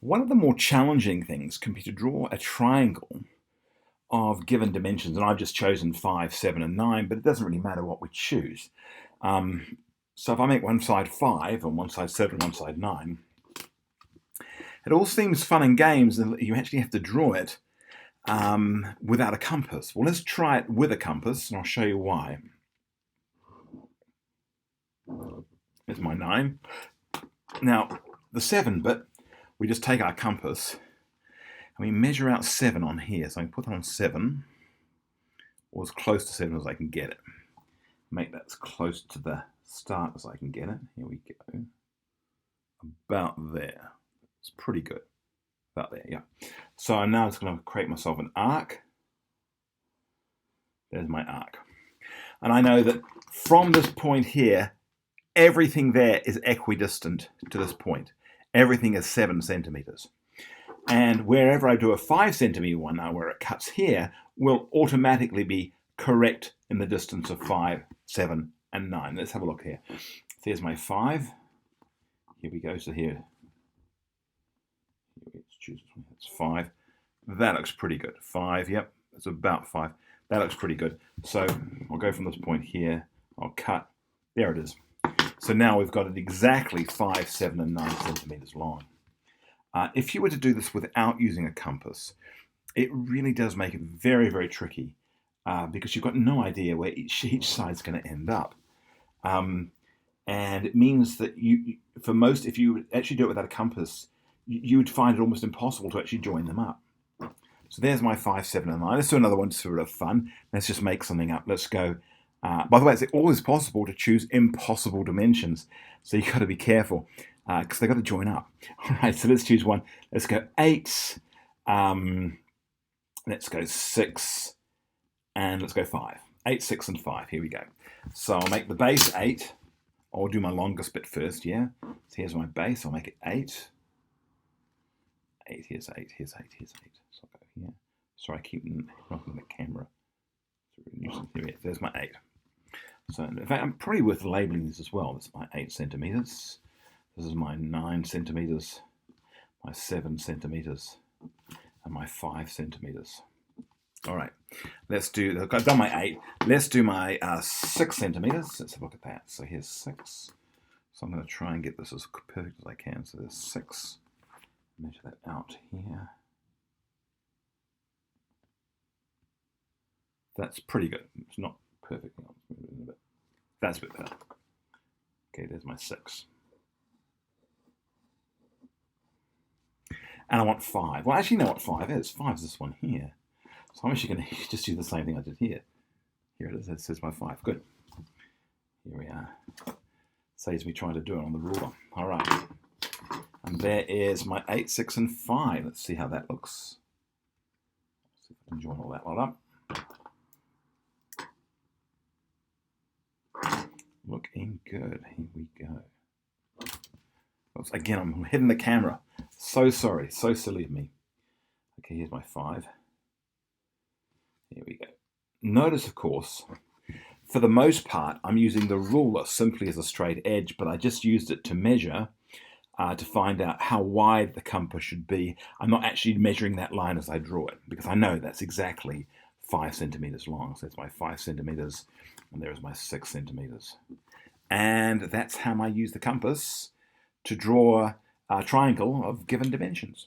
One of the more challenging things can be to draw a triangle of given dimensions, and I've just chosen 5, 7, and 9, but it doesn't really matter what we choose. So if I make one side 5 and one side 7 and one side 9, it all seems fun and games, and you actually have to draw it without a compass. Well, let's try it with a compass, and I'll show you why. There's my 9. Now, the 7 bit, we just take our compass and we measure out 7 on here. So I can put that on 7, or as close to 7 as I can get it. Make that as close to the start as I can get it. Here we go. About there. It's pretty good. About there, yeah. So I'm now just going to create myself an arc. There's my arc. And I know that from this point here, everything there is equidistant to this point. Everything is 7 centimeters. And wherever I do a 5 centimeter one now, where it cuts here, will automatically be correct in the distance of 5, 7, and 9. Let's have a look here. There's my 5. Here we go. So here, let's choose this one. That's 5. That looks pretty good. 5, yep, it's about 5. That looks pretty good. So I'll go from this point here. I'll cut. There it is. So now we've got it exactly 5, 7, and 9 centimeters long. If you were to do this without using a compass, it really does make it very, very tricky because you've got no idea where each side's going to end up. And it means that if you actually do it without a compass, you would find it almost impossible to actually join them up. So there's my 5, 7, and 9. Let's do another one just for a bit of fun. Let's just make something up. Let's go. By the way, it's always possible to choose impossible dimensions. So you've got to be careful because they've got to join up. All right, so let's choose one. Let's go 8. Let's go 6. And let's go 5. 8, 6, and 5. Here we go. So I'll make the base 8. I'll do my longest bit first, yeah? So here's my base. I'll make it 8. 8, here's 8, here's 8, here's 8. So I'll go here. Sorry, I keep knocking the camera. There's my 8. So in fact, I'm probably worth labeling this as well. This is my 8 centimeters. This is my 9 centimeters, my 7 centimeters, and my 5 centimeters. All right, let's do, I've done my 8. Let's do my 6 centimeters. Let's have a look at that. So here's 6. So I'm going to try and get this as perfect as I can. So there's 6. Measure that out here. That's pretty good. It's not perfect. That's a bit better. Okay, there's my 6. And I want 5. Well, I actually know what 5 is. 5 is this one here. So I'm actually going to just do the same thing I did here. Here it is. It says my 5. Good. Here we are. Saves me trying to do it on the ruler. All right. And there is my 8, 6, and 5. Let's see how that looks. Let's see if I can join all that lot up. Looking good. Here we go. Oops, again, I'm hitting the camera. So sorry. So silly of me. Okay, here's my 5. Here we go. Notice, of course, for the most part, I'm using the ruler simply as a straight edge, but I just used it to measure to find out how wide the compass should be. I'm not actually measuring that line as I draw it because I know that's exactly 5 centimeters long. So that's my 5 centimeters, and there's my 6 centimeters. And that's how I use the compass to draw a triangle of given dimensions.